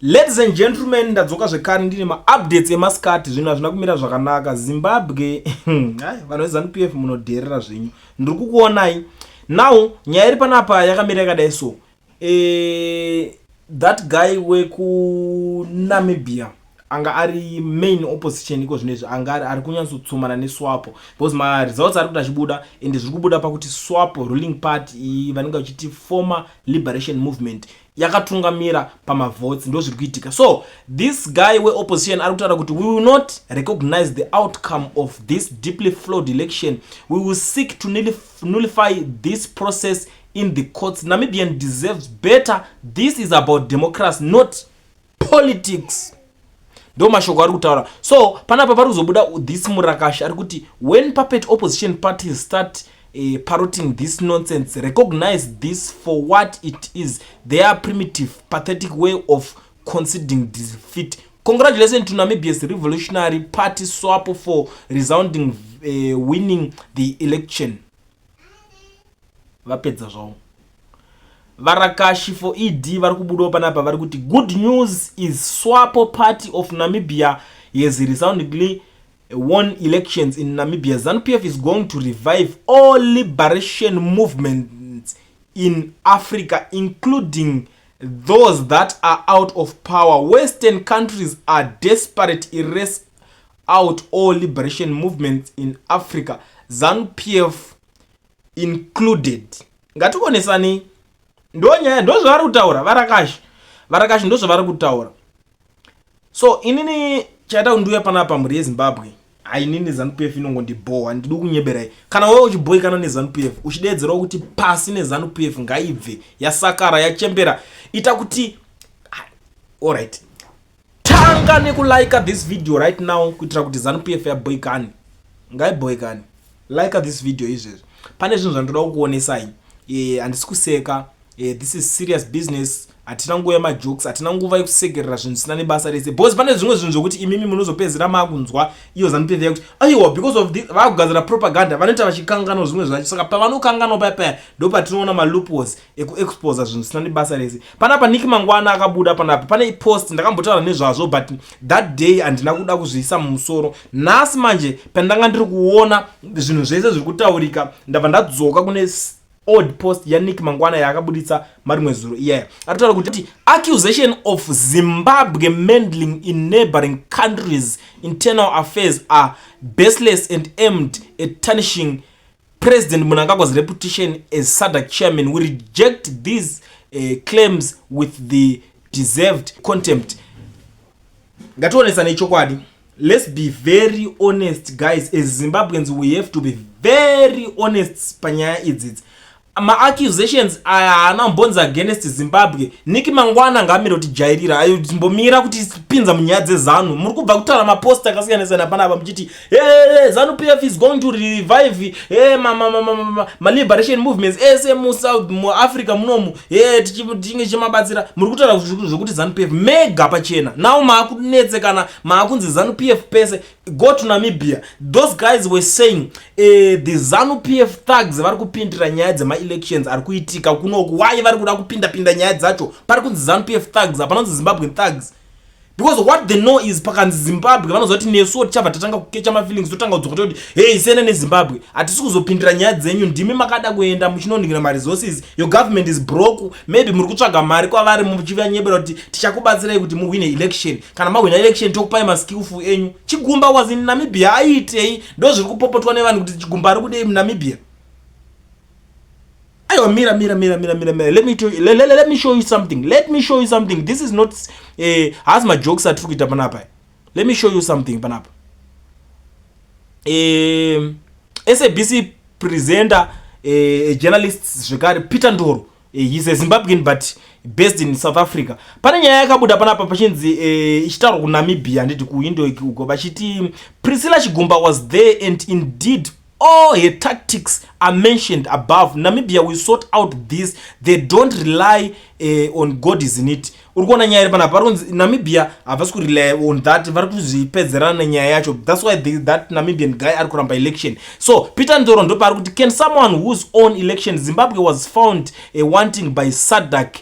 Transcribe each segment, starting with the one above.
Ladies and gentlemen, ndadzoka zvekare ndine ma-updates emasikati zvinhu hazvina kumira zvakanaka. Zimbabwe vanhu veZANU-PF munodherera zvenyu, ndiri kukuonai. Now nyaya iri panapa yakamira yakadai so, that guy wekunamibia anga ari main opposition iko zvinezvi, anga ari kunyatsotsumana neSWAPO because results ari kuti achibuda ende zviri kubuda pakuti SWAPO ruling party vanenge vachiti former liberation movement yakatungamira pamavotes, ndo zviri kuitika. So this guy weopposition ari kutaura kuti we will not recognize the outcome of this deeply flawed election, we will seek to nullify this process in the courts. Namibian deserves better. This is about democracy, not politics. Ndo mashoko ari kutaura. So panapa pari kuzobuda this murakashi ari kuti when puppet opposition parties start parroting this nonsense, recognize this for what it is, their primitive pathetic way of conceding defeat. Congratulations to Namibia's revolutionary party SWAPO for resounding winning the election. Vapedza zvavo varakashi for ED vari kubudawo panapa vari kuti good news is SWAPO party of Namibia has resoundingly won elections in Namibia. ZANU-PF is going to revive all liberation movements in Africa, including those that are out of power. Western countries are desperate to erase out all liberation movements in Africa, ZANU-PF included. Ngatikonesani ndo zvavari kutaura varakashi ndo zvavari kutaura. So inini chaita kundiuya panapa muri yeZimbabwe, inini ZANU-PF inongondiboha, ndiri kunyeberai. Kana wewe uchiboikana neZANU-PF uchidedzerawo kuti pasi neZANU-PF ngaibve yasakara yachembera, ita kuti alright, tanga nekulike this video right now kuitira kuti ZANU-PF yaboikane, ngaiboikane. Like this video izvezvi. Pane zvinhu zvandoda kukuonesai, handisi kuseka, this is serious business. Hatina nguva yemajokes, hatina nguva yekusekerera zvinhu zvisina nebasa rese. Because pane zvimwe zvinhu zvokuti imimi munozopedzera makunzwa iyo ZANU-PF yakuti aiwa because of this vakugadzira propaganda vanoita vachikanganwa zvimwe zvacho. Saka pavanokanganwa paya ndo patinoona maloopholes ekuexposa zvinhu zvisina nebasa rese. Panapa Nick Mangwana akabuda panapa, pane post ndakambotaura nezvazvo but that day handina kuda kuzviisa mumusoro. Nhasi manje pandanga ndiri kuona zvinhu zvese zviri kutaurika ndabva ndadzoka kune old post ya Nick Mangwana yakabuditsa marimwe zuro iyayo. Aritaura kuti accusation of Zimbabwe meddling in neighboring countries internal affairs are baseless and aimed at tarnishing President Mnangagwa's reputation as SADC chairman. We reject these claims with the deserved contempt. Ngationesane ichokwadi. Let's be very honest guys, as Zimbabweans we have to be very honest panyaya idzi. Ma accusations ana mbonza against Zimbabwe. Nick Mangwana ngamira kuti jairira ayo timbomira kuti pinza munyaya dzeZANU. Muri kubva kutaura maposta akasiyana-siyana panapa muchiti ZANU-PF is going to revive ma liberation movements ese mu Africa munomu tichinge chimabatsira. Muri kutaura zvokuti ZANU-PF mega pachena. Now maakunetsekana maakunzi ZANU-PF pese. Go to Namibia. Those guys were saying the ZANU-PF thugs vari kupindira nyaya dzema elections ari kuitika kunoku. Why vari kuda kupinda nyaya dzacho? Pari kunzi ZANU-PF thugs, hapanonzi Zimbabwean thugs. Because what they know is pakanzi Zimbabwe vanozoti nesuwo tichabva tatanga kukecha mafeelings totanga kudzoka kuti hey sene neZimbabwe hatisi kuzopindira nyaya dzenyu, ndimi makada kuenda muchinoningina ma-resources, your government is broke, maybe muri kutsvaga mari kwavari muchivanyebera kuti tichakubatsirai kuti muwine election, kana mawina election tokupai maskillful enyu. Chigumba was in Namibia, aitei ndo zviri kupopotwa nevanhu kuti chigumba ari kudei muNamibia. Ayo mira. Let me show you something. This is not as my jokes are true panapa. Let me show you something panapa. SABC presenter, journalist zvekare Peter Ndoro, he's a Zimbabwean but based in South Africa. Pane nyaya yakabuda panapa pachinzi ichitaurwa kuNamibia nditi kuindo uko vachiti Priscilla Chigumba was there and indeed all her tactics are mentioned above. Namibia will sort out this. They don't rely on God is in it. Urikuona nyaya pana paronzi Namibia havasi ku rely on that, vari kuzvipedzerana nyaya yacho. That's why that Namibian guy ari kuramba election. So Peter Ndoro ndo pari kuti can someone whose own election Zimbabwe was found wanting by SADC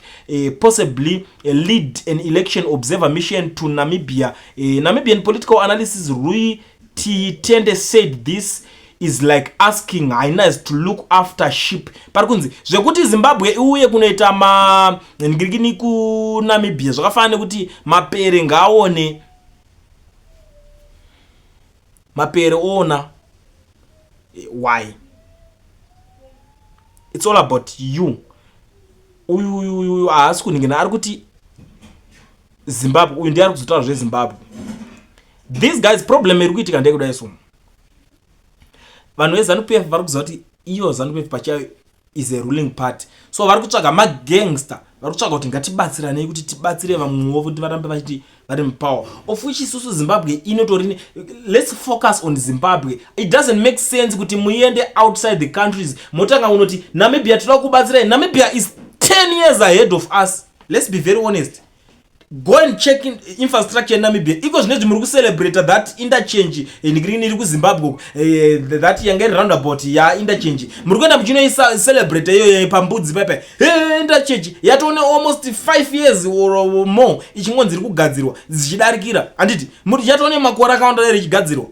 possibly lead an election observer mission to Namibia. Namibian political analysis Rui Tende said this is like asking hyenas to look after sheep. Parikunzi zvekuti Zimbabwe uye kunoita ngirigini ku Namibia zvakafanana kuti mapere ngaone mapere ona. Why? It's all about you. Uyu haasi kuningina ari kuti Zimbabwe uyu ndiye ari kuzotaura zveZimbabwe. These guys problem iri kuitika ndekudai so vanhu veZANU-PF vari kuziva kuti iyo ZANU-PF pachayo is a ruling party, so vari kutsvaga magangster, vari kutsvaga kuti ngatibatsiranei kuti tibatsire vamwewo kuti varambe vachiti vari mupower, of which isusu Zimbabwe inotori. Let's focus on Zimbabwe. It doesn't make sense kuti muende outside the countries motanga unoti Namibia toda kubatsirai. Namibia is 10 years ahead of us. Let's be very honest. Go and check in infrastructure in Namibia. Iko zvinezvi muri kucelebrate that interchange nigrini iri kuZimbabwe, that yange roundabout ya interchange. Muri kuenda muchinoisa celebrate iyo pambudzi pepe. Interchange yatone almost 5 years or more ichingonzi iri kugadzirwa zichidarikira. Anditi muri yatone makore akawanda iri ichigadzirwa.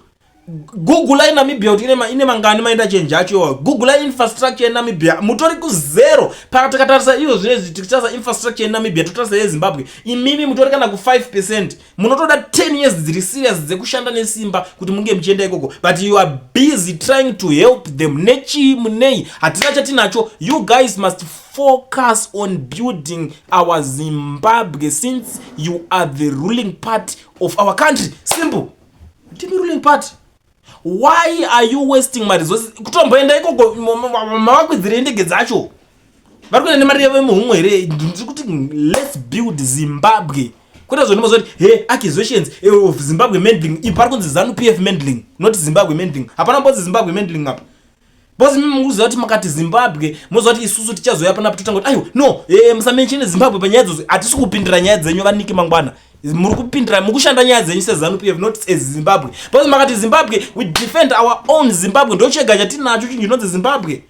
Google in Namibia kuti ine mangani ma interchange acho. Google infrastructure in Namibia mutori ku zero. Pakatatarisa iyo zvinezvi tikitarisa infrastructure in Namibia totarisa yeZimbabwe imimi mutori kana ku 5%. Munotoda 10 years dziri serious dzekushanda nesimba kuti munge muchienda ikoko, but you are busy trying to help them nechi munei hatina chatinacho. You guys must focus on building our Zimbabwe since you are the ruling part of our country. Simple. Timi ruling party. Why are you wasting my resources? Kutomboenda ikoko mavakwedzire ndege dzacho vari kuenda nemari yavo muhumwe here. Ndiri kuti let's build Zimbabwe. Kwete zvonimozoti accusations of Zimbabwe meddling. Ipi pari kunzi ZANU-PF meddling, not Zimbabwe meddling. Hapana mbodzi Zimbabwe meddling apa. Bozi mimi mukuziva kuti makati Zimbabwe moziva kuti isusu tichazoya panapa totanga kuti ayo no musamenshine Zimbabwe panyaya idzodzo. Hatisi kupindira nyaya dzenyu vaniki mangwana. Muri kupindira mukushanda nyaya dzenyu seZANU-PF, not as Zimbabwe. Bozi makati Zimbabwe we defend our own Zimbabwe. Ndo chega chatinacho chinonzi Zimbabwe.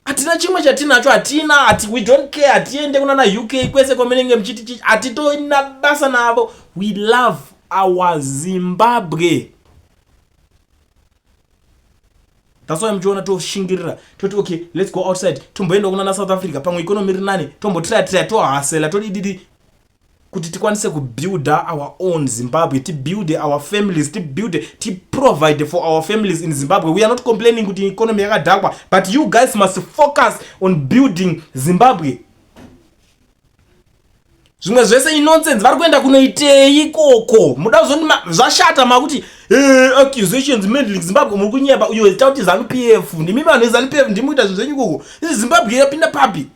Hatina chimwe chatinacho, hatina, we don't care. Hatiende kuna na UK kwese komenenge mchiti hatitoina basa navo. We love our Zimbabwe. That's why mchiona toshingirira toti okay let's go outside tomboenda kuna na South Africa pamwe economy iri nani tombotira tohasela todididi kuti tikwanise kubuild our own Zimbabwe, to build our families, to provide for our families in Zimbabwe. We are not complaining kuti economy yakadhakwa, but you guys must focus on building Zimbabwe. Zvimwe zvese inonsense vari kuenda kunoitei ikoko. Muda kuzoti zvashata makuti accusations meddling Zimbabwe muri kunyeba uyo wezitauti ZANU-PF. Ndimi vanhu veZANU-PF ndimuita zvinhu zvenyu ikoko. Zimbabwe yapinda papi?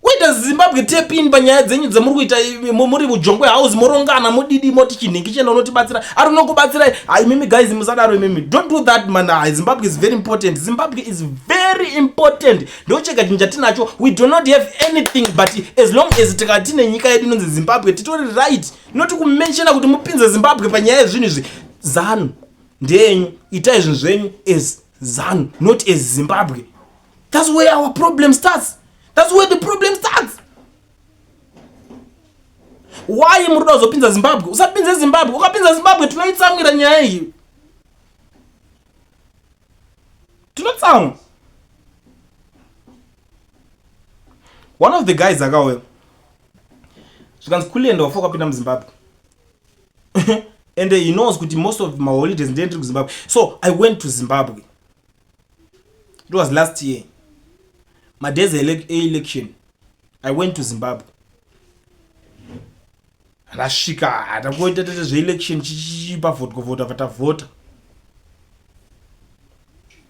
Kuita Zimbabwe tap in panyaya dzenyu dzamuri kuita muri mujongwe house morongana modidi moti chinhingi chena unotibatsira ari unokubatsirai. Mimi guys musadaro mimi. Don't do that man. Zimbabwe is very important. Zimbabwe is very important. Ndocheka chinhu chatinacho. We do not have anything but as long as tikatine nyika yedu inonzi Zimbabwe titori right. Not kumenshana kuti mupinze Zimbabwe panyaya yezvinhu izvi. ZANU ndenyu itai zvinhu zvenyu as ZANU, not as Zimbabwe. That's where our problem starts. That's where the problem starts. Why muri kuzopinza Zimbabwe? Usapinze Zimbabwe. Ukapinza Zimbabwe tunoitsamwira nyaya iyi. Tunotsamwa. One of the guys akauya. Zvikanzi kulienda wafoka pinda muZimbabwe. And he knows kuti most of my holidays ndendiri kuZimbabwe. So I went to Zimbabwe. It was last year. My day's election, I went to Zimbabwe. And I shika, I went to the election, vote.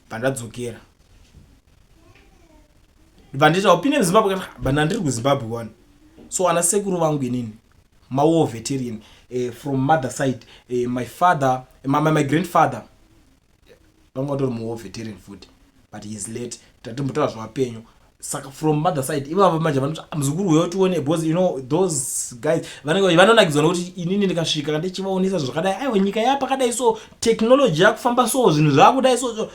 Pandadzokera. Bandita opinion Zimbabwe, banandiri ku Zimbabwe one. So anasekuru vangu inini. My war veteran from mother side, my father, my grandfather. vangatori muwo veteran food but he is late tatombotaura zvapenyu saka from mother side ivavo manje vanoti muzukuru weyo tione because you know those guys vanenge vanonakidzwa nokuti inini ndikasvika ndichivaonesa zvakadai aiwa nyika yapakadai so technology yakufamba so zvinhu zvakudai so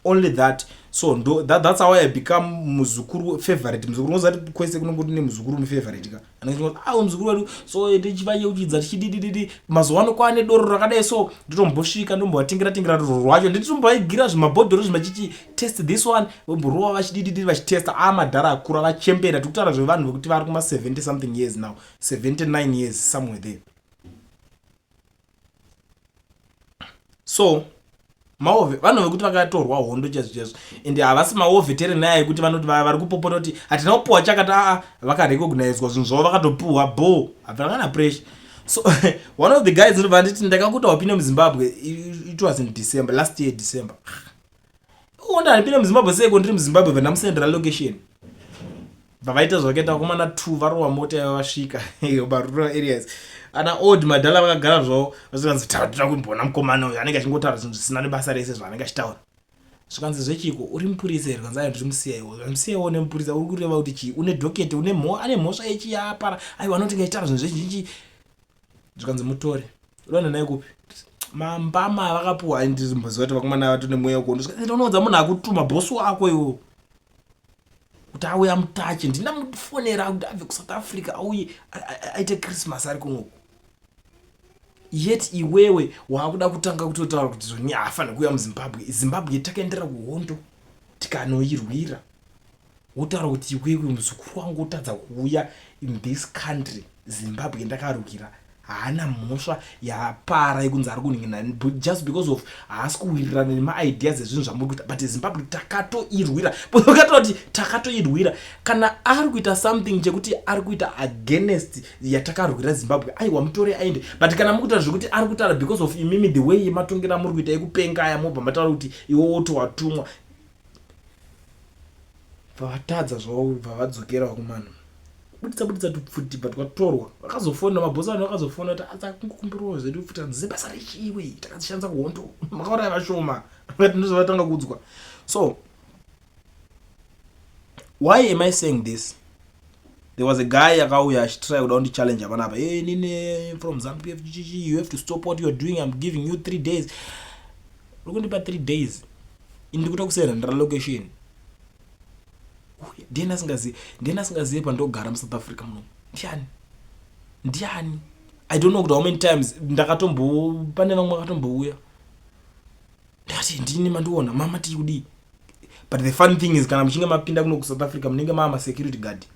only that so that's how I become muzukuru favorite muzukuru ngozati kwese kunongoti ne muzukuru mu favorite ka anenge muzukuru wedu so ndichivaye uchidza tichidididi mazwano kwane doro rakadai so nditombosvika ndombowatingira rwacho nditomboigira zvimabhodhoro zvimachichi test this one vomborova vachidididi vachitesta amadhara akura vachembera tikutaura zvevanhu vekuti vari kuma 70 something years now 79 years somewhere there so maove vanhu vekuti vakatorwa hondo chezvo ende havasi maoveteran naye yekuti vanoti vari kupopota kuti hatina kupuwa chakati vakarecognizwa zvinhu zvavo vakatopuwa bo havana pressure so one of the guys ndobva nditi ndakakuta wapinda muzimbabwe it was in December last year December ndapinda muzimbabwe seko ndiri muzimbabwe vandamusendera location vavaita zvakaita vakomana 2 varowa mota yavasvika parural areas ana old madhala vakagara zvavo vazikanzi tatoda kumbona mukomana uyu anenge achingotaura zvinhu zvisina nebasa rese zvaanenge achitaura zvikanzi zvechiko uri mupurisa here kanzi ndiri musiyaiwo nemupurisa uri kureva kuti chii une dhoketi ane mhosva yechiyapara aiwa anoti ngaitaura zvinhu zvizhinji zvikanzi mutore unoenda naye kupi mambama vakapuwa ndizimboziva kuti vakomana vatone mweya ukondo ndinoudza munhu akutuma bhosi wako iwo kuti auye amutache ndinamufonera kuti abve kuSouth Africa auye aite Christmas ari kunoko yet iwewe wakuda kutanga kutotaura kuti zvoni afana kuuya muZimbabwe takaendera kuhondo tikanoirwira wotaura kuti iwewe muzukuru wangu otadza kuuya in this country Zimbabwe ndakarukira haana mhosva yapara yekunzi ari kuningina just because of haasi kuwirirana nemaideas ezvinhu zvamuri kuita but Zimbabwe takatoirwira ukataura kuti takatoirwira kana ari kuita something chekuti ari kuita against yatakarwira Zimbabwe aiwa mutore aende but kana mukuita zvekuti ari kutaura because of imimi the way yematongera muri kuita ekupengaya mobva mataura kuti iwo woto watumwa vavatadza zvavo vavadzokera vakomana buditsa tupfuti but kwatorwa vakazofona mabhosi vanhu vakazofona kuti atsakungokumbirawo zvedu futi nzebasa rechiwe takazishandisa kuhondo makaura vashoma ndizvatanga kudzwa so why am I saying this there was a guy akauya achitry kuda kundichallenge apana apa nine from Zambia you have to stop what you are doing I'm giving you 3 days ukundipa 3 days indikuta kusera ndira location ndiyena singazive pandogara muSouth Africa muno ndiani I don't know how many times pane vamwe vakatombouya ndati ndini mandiona mama tikudi but the fun thing is kana muchinge mapinda kuno kuSouth Africa munenge mama security guard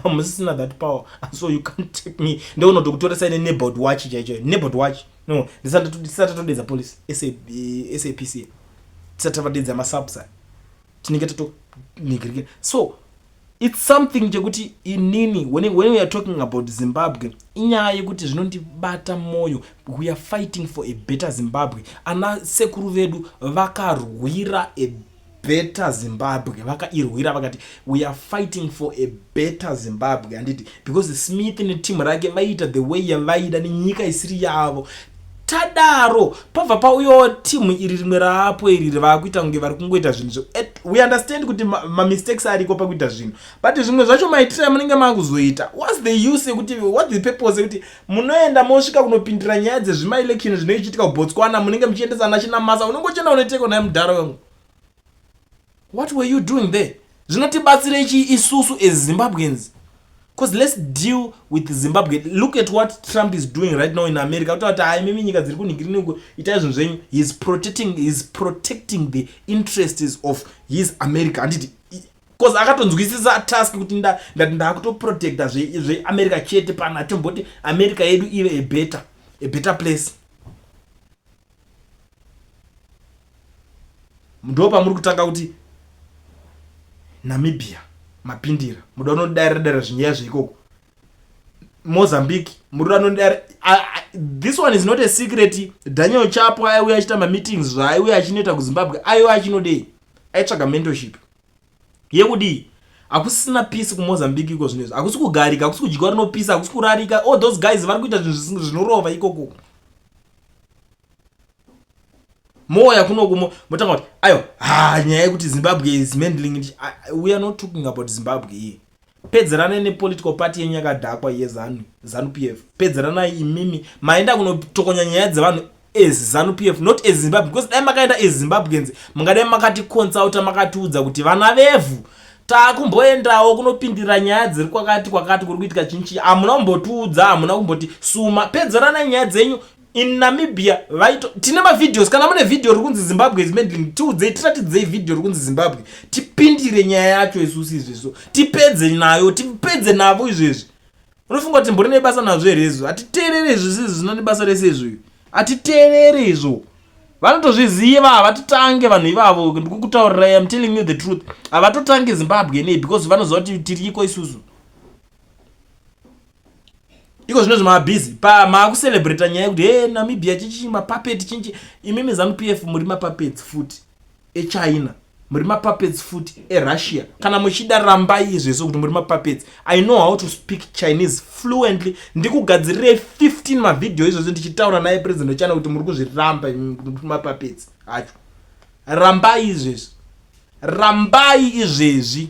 amusisina that power so you can't take me ndono dokutora sign neighborhood watch chaicho neighborhood watch no ndisatodedza police SAPC tisatavadedza masabsa tinenge tato nigirike so it's something chekuti inini when we are talking about Zimbabwe inyaya yekuti zvinondibata moyo we are fighting for a better Zimbabwe ana sekuru vedu vakarwira a better Zimbabwe vakairwira vakati we are fighting for a better Zimbabwe anditi because Smith neteam rake vaita the way yavaida nenyika isiri yavo tadaro pabva pauyo timu iri rimwe raapo iri vakuita kunge vari kungoita zvinhu we understand kuti ma mistakes ariko pakuita zvinhu but zvimwe zvacho maitira munenge makuzoita what's the use yekuti what's the purpose yekuti munoenda mosvika kunopindira nyaya dzezvima election zvinoitika kuBotswana munenge muchiendesana china masa unongochenda unoteka naye mudhara wengu what were you doing there zvinotibatsira ichi isusu as Zimbabweans because let's deal with Zimbabwe. Look at what Trump is doing right now in America. He's protecting the interests of his America. And because akatonzwisisa task kuti ndakuto protect zve America chete pana tomboti America yedu ive a better place. Ndopa muri kutanga kuti Namibia mapindira mudono dare zvinyaya zvikoko Mozambique mudono this one is not a secret Daniel Chapo aiuya achita ma meetings zvaiuya achinoita kuZimbabwe aiuya achinodei aitsvaga mentorship yekudi akusina peace kuMozambique iko zvinezvi akusi kugarika akusi kudyiwa rino peace akusi kurarika all those guys vari kuita zvinhu zvinorova ikoko moya kuno motanga kuti ayo nyaya yekuti Zimbabwe is meddling. We are not talking about Zimbabwe here. Pedzerana ne political party yenyakadhakwa yeZanu PF. Pedzerana imimi maenda kunotokonya nyaya dzevanhu as ZANU PF, not as Zimbabwe, because dai makaenda as Zimbabweans mungadai makati consulta makatiudza kuti vana vevu takumboendawo kunopindira nyaya dziri kwakati kuri kuitika chinchi, amuna kumbotiudza, amuna kumboti suma. Pedzerana nyaya dzenyu. In Namibia tine mavideos, kana mune video riri kunzi Zimbabwe is meddling, tiudzei, tiratidzei video riri kunzi Zimbabwe, tipindire nyaya yacho isusu izvezvo, tipedze nayo, tipedze navo izvezvi. Unofunga kuti mbori nebasa nazvo here izvo? Atiteerere izvo sizvo zvinone basa rese izvo, atiteerere izvo. Vanotozviziva, havatotange vanhu ivavo, ndikukutaurirai, I'm telling you the truth. Havatotange Zimbabwe nei, because vanoziva kuti tiriko isusu. Iko zvino zvimabhizi maakucelebrata nyaya yekuti Namibia chichi mapapeti chinchi. Imimi ZANU PF muri mapapeti futi eChina, muri mapapeti futi eRussia. Kana muchida rambai izvezvo kuti muri mapapeti. I know how to speak Chinese fluently. Ndikugadzirire 15 mavideo izvezvo ndichitaura naye president wechina kuti muri kuzviramba muri mapapeti acho. Rambai izvezvi, rambai izvezvi.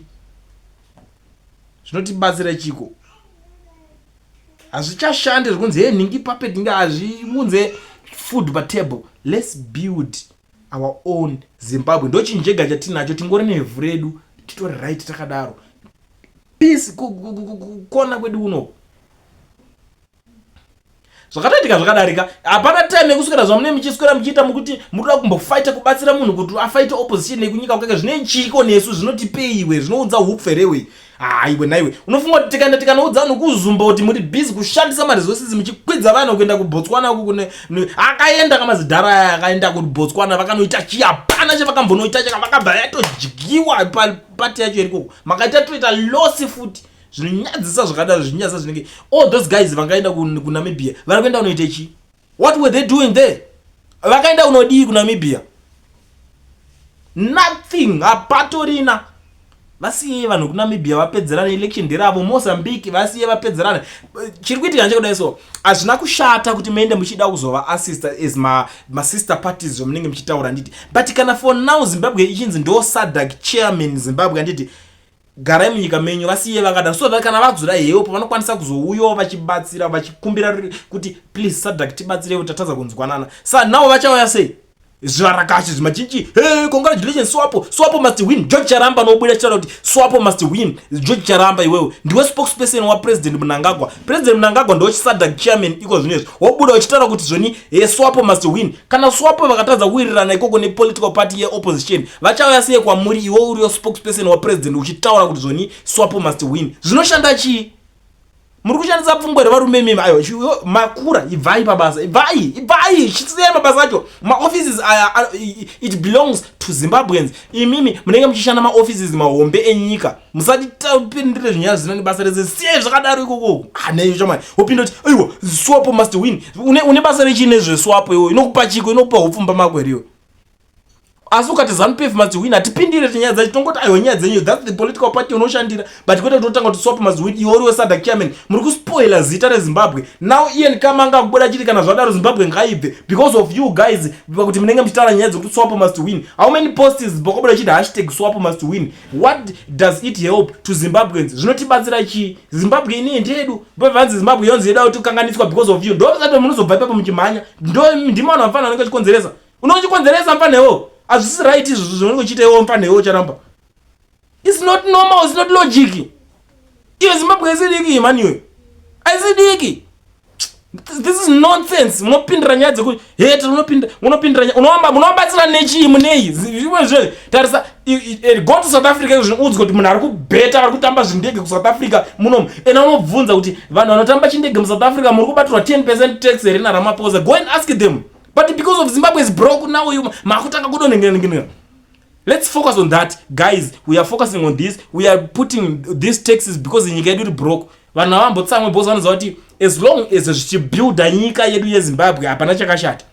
Zvinotibatsira chiko. Hazvichashande zvikunzi ningi puppet nga hazviunze food patable. Let's build our own Zimbabwe. Ndochinjega chatinacho, tingori nevhu redu, titori right takadaro. Peace kona kwedu uno. Zvakatoitika zvakadarika. Hapana time yekuswera zvamune muchiswera muchiita mukuti mutoda kumbofighta kubatsira munhu kuti afighte opposition nekunyika kwake. Zvine chiko nesu zvinotipeiwe, zvinoudza hupferewe. Iwe naiwe unofunga kuti tikanoudza vanhu kuzumba kuti muri busy kushandisa maresources muchikwidza vanhu kuenda kuBotswana uku akaenda kamazidhara akaenda kuBotswana vakanoita chiyapana chavakambonoita chakavakabva yatojyiwa pati yacho irikoko makaita toita losi futi zvinonyadzisa zvakadaro zvinyasa zvinenge all those guys vangaenda kuNamibia vari kuenda kunoita chi? What were they doing there? Vakaenda kunodii kuNamibia? Nothing. Apatorina. Vasiye vanhu kuNamibia vapedzerana election nderavo. Mozambique vasiye vapedzerana. Chiri kuitika nchekudai so hazvina kushata kuti muende muchida kuzova assist as ma sister parties zvomunenge muchitaura nditi. But kana for now Zimbabwe ichinzi ndo SADC chairman Zimbabwe anditi garai munyika menyu vasiye vakadaro so that kana vakuzoda help vanokwanisa kuzouyawo vachibatsira vachikumbira kuti please SADC tibatsirewo tatadza kunzwanana. Sa now vachauya sei? Zvarakashi zvimachinchi congratulations Swapo must win. George Charamba nobuda chitaura kuti Swapo must win. George Charamba iwewe ndiwe spokesperson wa president Mnangagwa. President Mnangagwa ndo SADC chairman iko zvinezvi wobuda uchitaura kuti zvoni Swapo must win. Kana Swapo vakatadza kuwirirana ikoko ne political party ye opposition vachauya sei kwamuri iwe uri spokesperson wa president uchitaura kuti zvoni Swapo must win. Zvinoshanda chii? Muri kushandisa pfungwa revarume mimi ayo makura ivai pabasa ivai chitsiyai mabasa acho. Ma offices it belongs to Zimbabweans. Imimi munenge muchishanda ma offices mahombe enyika musati tapindire zvinyaya zvinani basa rese siyai zvakadaro ikoko. Nei shoma upinde kuti aiwa Swapo must win. Une basa rechine zveSwapo iwo inokupa chiko inokupa upfumba makweriwo. Asi ukati ZANU PF must win atipindire nyaya dzacho tongoti ayo nyaya dzenyu that's the political party unoshandira but kwete kutotanga kuti Swapo must win iwo uriwe SADC chairman muri kuspoila zita reZimbabwe. Now Ian Kamanga kubuda chiti kana zvadaro Zimbabwe ngaibve because of you guys kuti munenge muchitaura nyaya dzokuti Swapo must win. How many posts bokobuda chiti #Swapo must win? What does it help to Zimbabweans? Zvinotibatsira chi? Zimbabwe ine ndedu bvanzi Zimbabwe yonzi yeda kuti kanganiswa because of you. Ndo sati munozobva ipapo muchimhanya ndimo vanhu vafana vanenge chikonzeresa unochikonzeresa mfanewo. Azvisi right izvo zvinokuchita kuchitewo mfanewo charamba. It's not normal, it's not logic. Iyo Zimbabwe isidiki maniwe. Aisidiki. This is nonsense. Munopindira nyaya dzekuti hete unopindira unobatsira nechi munei. Zvimwe tarisa go to South Africa zvinoudzwa kuti munhu ari kubeta ari kutamba zvindege ku South Africa munomu. Ena unobvunza kuti vanhu vanotamba chindege mu South Africa muri kubatirwa 10% tax here na Ramaphosa. Go and ask them. But because of Zimbabwe is broke now, makutaka kudonengena. Let's focus on that, guys. We are focusing on this. We are putting these taxes because nyika yedu broke. Vanhu vambotsamwe boss vanoziva kuti as long as zvichibuilda nyika yedu yeZimbabwe hapana chakashata.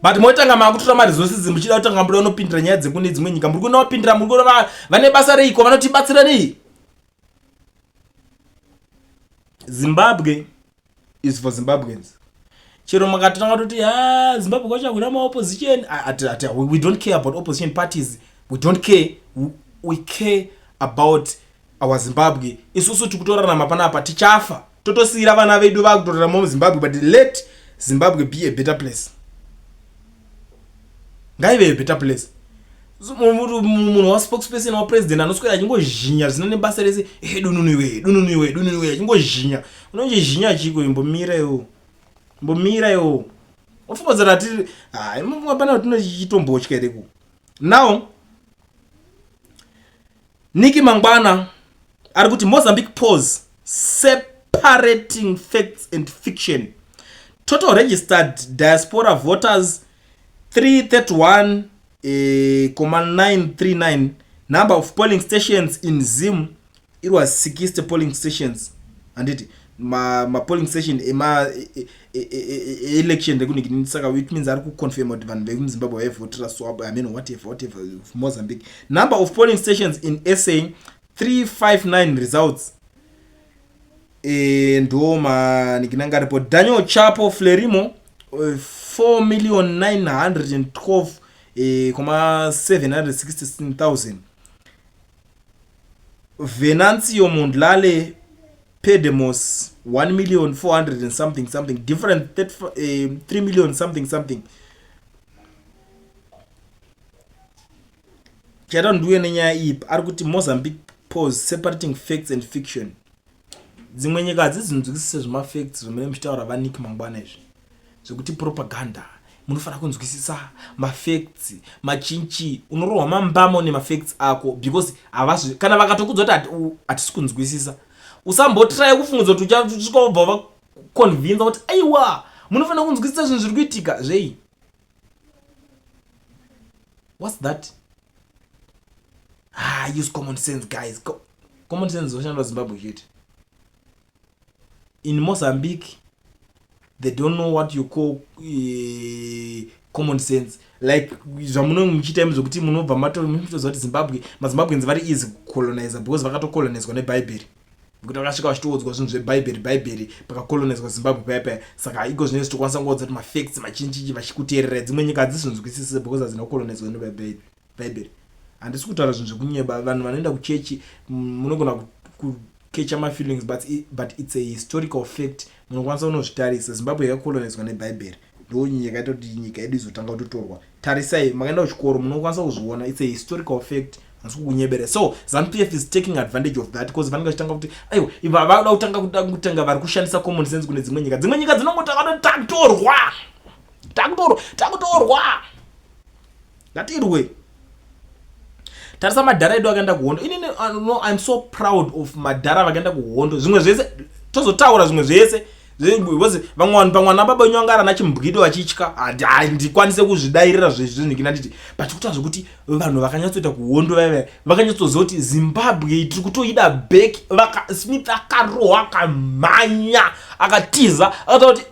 But moitanga makutora maresources muchida kutanga muri unopindira nyaya dzekune dzimwe nyika muri kunopindira muri kunova vane basa reiko vanotibatsira nei? Zimbabwe is for Zimbabweans. chero makatanga kuti Zimbabwe kwacho kuna ma opposition we don't care about opposition parties, we don't care, we care about our Zimbabwe. Isusu tikutorarama panapa tichafa totosira vana vedu vakutorarama muZimbabwe, but let Zimbabwe be a better place. Ngaive a better place. Munhu wa spokesperson wa president anoswera achingozhinya zvina nebasa rese dununiwe achingozhinya. Unonjezhinya chiko imbomira yo ofumadzana tiri mungapana kuti tinochitombochka here ku. Now Niki Mangwana ari kuti Mozambique pause separating facts and fiction. Total registered diaspora voters 331,939. Number of polling stations in Zim, it was 60 polling stations. And it ma polling station election which means I could confirm what Van Zimbabwe have voted swap. I mean whatever Mozambique. Number of polling stations in SA 359 results. Ndoma nikinanga report Daniel Chapo Flerimo 4,912,716,000. Venancio Mundlale Pedemos 1,400,000 and something different 3 million something. Charon duwe nenya ip ari kuti Mozambique pause separating facts and fiction. Dzimwe nyika dzinzwisisa zvema facts zvomene mchitaura vaNiki Mangwana izvi zvokuti propaganda munofana kunzwisisa ma facts machinchi unorohwa mambamo nema facts ako because avazvi kana vakatokudzwa kuti atisi kunzwisisa usambotry kufungudza kuti uchasvika ubva convince kuti aiwa munofana kunzwisisa zvinhu zviri kuitika zvei. What's that? Use common sense guys. Common sense zoshandwa Zimbabwe chete. In Mozambique, they don't know what you call common sense. Like, zvamuno muchita mzokuti munobva matozoti Zimbabwe, maZimbabweans vari easy colonizer because vakatocolonizwa neBhayibheri. Because vakasvika vachitoudzwa zvinhu zveBhayibheri pakacolonizwa Zimbabwe paya. Saka iko zvinenge zvichitokwanisa kungodza kuti mafacts machinji vachikuteerera. Dzimwe nyika hadzizvinzwisisi because hadzina kucolonizwa neBhayibheri. Handisi kutaura zvinhu zvekunyeba, vanhu vanoenda kuchechi munogona kecha my feelings, but it's a historical fact. Munokwanisa unozvitarisa Zimbabwe yakacolonizwa neBhayibheri. Ndo nyika yatoti nyika yedu izotanga kutotorwa. Tarisai makaenda kuchikoro munokwanisa kuzviona. It's a historical fact. Handisi kunyebera. So ZANU-PF is taking advantage of that because vanenge vachitanga kuti aiwa iva vada kutanga vari kushandisa common sense kune dzimwe nyika. Dzimwe nyika dzinongotanga takutorwa. Ngatirwe. Tarisa madhara edu akaenda kuhondo. I'm so proud of madhara vakaenda kuhondo. Zvimwe zvese tozotaura zvimwe zvese vamwe baba nyongara nachimbwido vachitya handikwanise kuzvidairira zvezvinhu nditi but kutaura kuti vanhu vakanyatsoita kuhondo vakanyatsoziva kuti Zimbabwe tiri kutoida back. Smith akarohwa akamhanya akatiza akataura kuti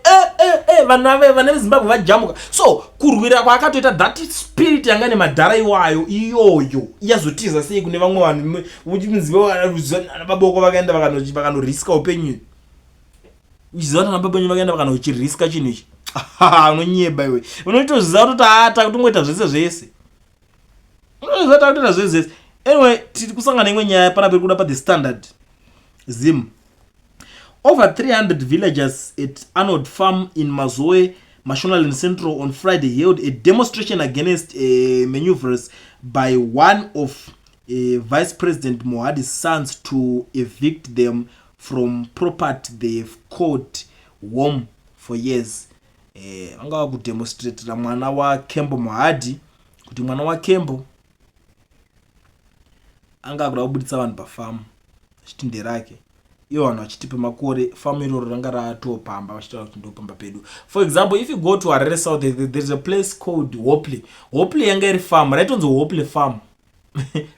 vana veZimbabwe vajamuka. So kurwira kwaakatoita that spirit yanga nemadhara iyoyo iyazotiza sei kune vamwe vanhu vaboko vakaenda vakanoriska upenyu. Uchiziva kuti baba venyu vakaenda vakanochiriska chinhu ichi unonyeba iwe unotoziva kuti takutongoita zvese unoziva takutoita zvese. Anyway tiri kusangana imwe nyaya panapa kuda paThe Standard. Zim over 300 villagers at Arnold Farm in Mazoe, Mashonaland Central on Friday held a demonstration against maneuvers by one of Vice President Mohadi's sons to evict them from property they've called home for years. Vanga kudemonstrate mwana wa Kembo Mohadi kuti mwana wa Kembo anga kuda kubuditsa vanhu pafamu chitinde rake. Iyo vanhu vachitipa makore famu iroro ranga ratopamba vachitaura kuti ndopamba pedu. For example, if you go to Harare South, there's a place called Hopley. Hopley yanga iri farm, raitonzi Hopley farm.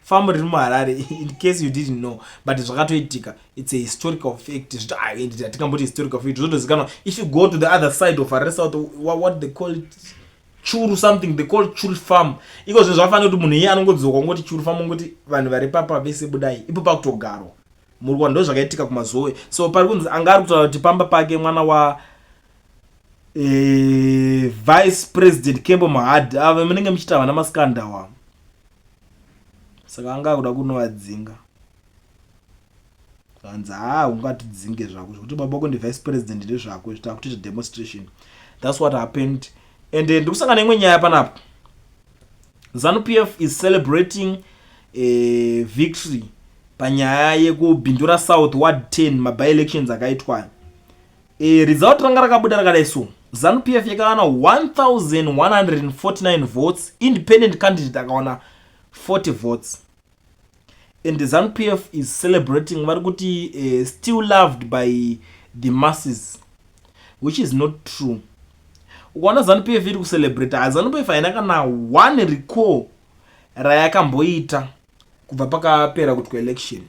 Farm riri muHarare, in case you didn't know, but zvakatoitika. It's a historical fact. Tikamboti historical fact. Zvotozikanwa. If you go to the other side of Harare South, what they call it, Churu something, they call Churu farm. Iko zvinhu zvafanira kuti munhu iye anongodzoka ngoti Churu farm ngoti vanhu vari papa vese budai. Ipo pakutogarwa. Murwa ndo zvakaitika kumazoe. So pari kunzi anga ari kutaura kuti pamba pake mwana wa vice president Kembo Mahadi ava munenge muchita vana maskanda wa saka anga kuda kunovadzinga vanzi ungatidzinge zvako zvekuti babako ndi vice president ndezvako zvita kuti demonstration. That's what happened. And then ndikusangana imwe nyaya panapa. ZANU-PF is celebrating victory panyaya yekubhindura South Ward 10 maby elections akaitwa. Result ranga rakabuda rakadai so. ZANU-PF yakawana 1149 votes, independent candidate akawana 40 votes. And the ZANU-PF is celebrating vari kuti still loved by the masses, which is not true. Ukaona ZANU-PF iri kucelebrate, ZANU-PF haina kana one recall rayakamboita kubva pakapera kuti election.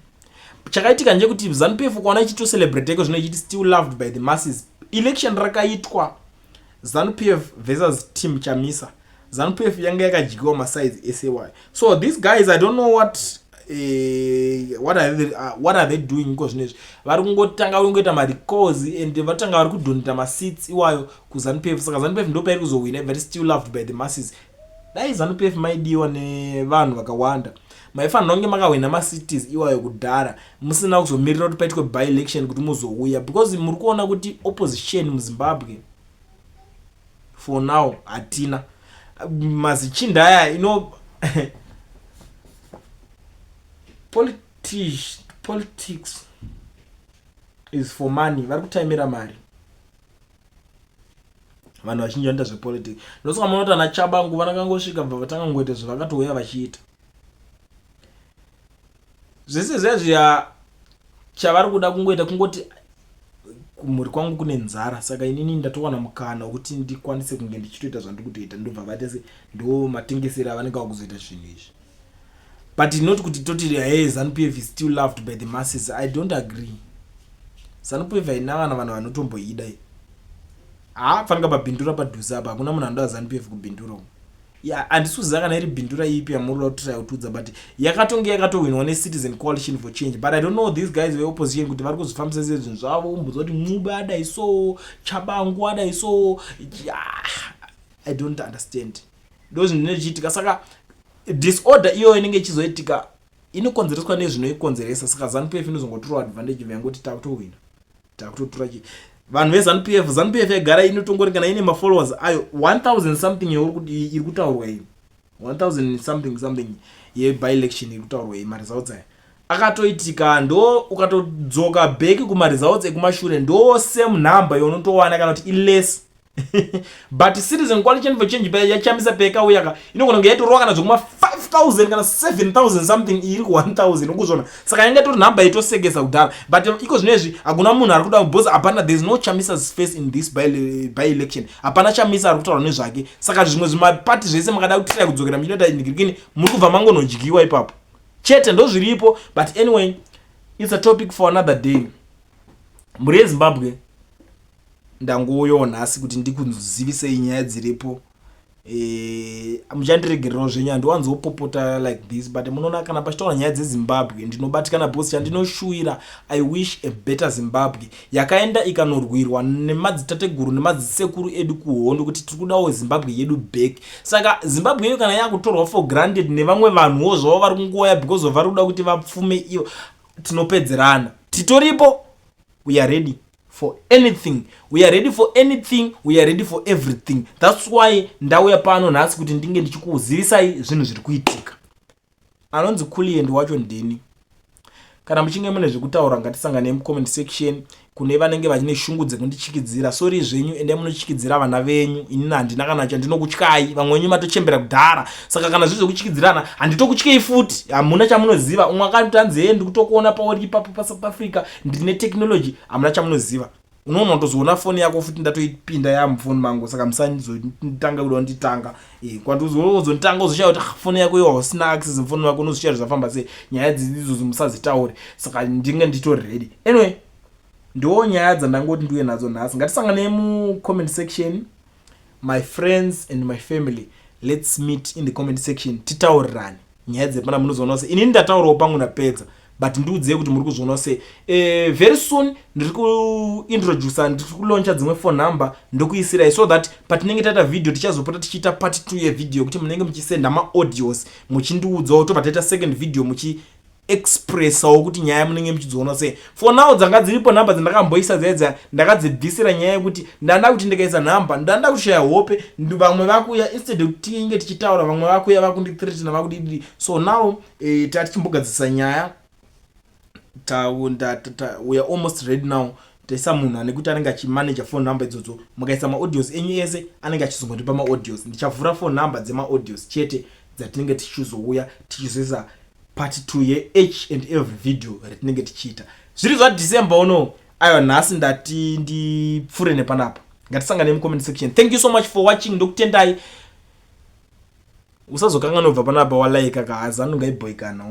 Chakaitika nje kuti ZANU-PF ukaona ichitocelebrate zvino ichiti still loved by the masses. Election rakaitwa ZANU-PF versus team Chamisa. ZANU-PF yanga yakadyiwa masides SAY. So these guys, I don't know what are they doing because nezvi vari kungotanga kungoita maricalls and vatanga vari kudonita maseats iwayo kuZANU-PF. Saka ZANU-PF ndo pairi kuzowina but still loved by the masses. Dai ZANU-PF maidiwa nevanhu vakawanda. Maifanira kunge makawina macities iwayo kudhara musina kuzomirira kuti paitwe by election kuti muzouya because muri kuona kuti opposition muZimbabwe for now hatina mazichindaya politics is for money. Vari kutaimira mari vanhu vachinji vanoita zvepolitics. Ndosaka munoti ana Chabangu vanakangosvika bva vatanga ngoita zvavakatouya vachiita zvese zviya chavari kuda kungoita kungoti kumhuri kwangu kune nzara saka inini ndatowana mukana wekuti ndikwanise kunge ndichitoita zvandiri kutoita ndobva vatese ndo matengesera vanenge vakuzoita zvinhu izvi. But not kuti toti hey ZANU-PF is still loved by the masses. I don't agree. ZANU-PF haina vanhu vanotomboida. Fanaka pabhindura padhuze apa hakuna munhu anoda ZANU-PF kubhindura. Handisuziva kana iri bhindura ipi yamuri kutry kutudza but yakatonge yakatowinwa neCitizen Coalition for Change. But I don't know these guys veopposition kuti vari kuzvifambisa sei zvinhu zvavo umbudza kuti Mube adai so, Chabangu adai so. I don't understand. Ndo zvinhu zvinochiitika saka disorder iyo inenge ichizoitika inokonzereswa nezvinoikonzeresa. Saka ZANU-PF inozongotora advantage yangoti takutowina takutotora vanhu veZANU-PF yagara inotongori kana ine mafollowers ayo 1000 something iri kutaurwa iyi 1000 something by election iri kutaurwa iyi maresults aya akatoitika ndo ukatodzoka back kumaresults ekumashure ndo same number yonotowana kana kuti iless. But Citizen Coalition for Change yachamisa peka uyaka inogona ngeitorwa kana zvokuma 5000 kana 7000 something iri ku 1000 ukuzvona. Saka yanga tori number itosekesa kudhara but iko zvinezvi hakuna munhu ari kuda because apana there is no Chamisa's face in this by election. Apana Chamisa ari kutaura nezvake. Saka zvimwe zvimapati zvese makada kutira kudzokera muchinoita indigirikini muri kubva mangonodyiwa ipapo chete ndo zviripo. But anyway, it's a topic for another day. Muri Zimbabwe ndangoyo nhasi kuti ndikuzivisei nyaya dziripo. Muchandiregererawo zvenyu handiwanzopopota like this but munoona kana pachitaura nyaya dzeZimbabwe ndinobatikana because chandinoshuwira I wish a better Zimbabwe yakaenda ikanorwirwa nemadzitateguru nemadzisekuru edu kuhondo kuti tiri kudawo Zimbabwe yedu back. Saka Zimbabwe yedu kana yakutorwa for granted nevamwe vanhuwo zvavo vari kungoya because of vari kuda kuti vapfume iyo tinopedzerana. Titoripo, we are ready for anything. We are ready for anything. We are ready for everything. That's why ndauya pano nhasi kuti ndinge ndichikuzivisai zvinhu zviri kuitika. Anonzi Kuliend wacho ndini. Kana muchinge mune zvekutaura ngatisangane mucomment section. Kune vanenge vachine shungu dzekundichikidzira sorry zvenyu ende munochikidzira vana venyu inini handina kana chandinokutyai vamwe venyu matochembera kudhara. Saka kana zvizvo kuchikidzirana handitokutyei futi hamuna chamunoziva. Umwe akatanzi ndiri kutokuona pauri ipapo paSouth Africa ndine technology hamuna chamunoziva. Unoona unozoona foni yako futi ndatoipinda yamufoni mangu saka musanditanga kuda kunditanga kwandizozonditanga uzoshaya kuti foni yako iwa usina access mufoni wako unozoshaya zvafamba sei nyaya dzidzo musazitaure. Saka ndinge ndito ready. Anyway, ndo nyaya dzandangoti ndiuye nadzo nhasi. Ngatisangane mucomment section my friends and my family. Let's meet in the comment section titaurirane nyaya dzepana munozoona se inini ndataurawo pangu napedza but ndiudziye kuti muri kuzviona se very soon ndiri kuintroduce ndiri kulauncha dzimwe phone number ndokuisirai so that patinenge taita video tichazopota tichiita part 2 yevideo kuti munenge muchisenda maaudios muchindiudzawo topa taita second video expressawo kuti nyaya munenge muchidziona sei. For now dzanga dziripo namba dzendakamboisa dzedza ndakadzibvisira nyaya yekuti ndanda kuti ndikaisa namba ndanda kushaya hope vamwe vakuya instead kuti tinge tichitaura vamwe vakuya vakundithreatina vakudidi. So now tatichimbogadzisa nyaya we are almost ready now. Taisa munhu anekuti anenge achimanager phone number idzodzo mukaisa maaudios enyu ese anenge achizongotipa maaudios. Ndichavhura phone number dzemaaudios chete dzatinenge tichizouya tichizoisa part 2 ye each and every video retinenge tichiita. Zviri zva December uno ayo nhasi ndati ndipfure nepanapa. Ngatisangane mu comment section. Thank you so much for watching. Ndokutendai. Usazokanganobva panapa walike kahaza anonga iboyikana.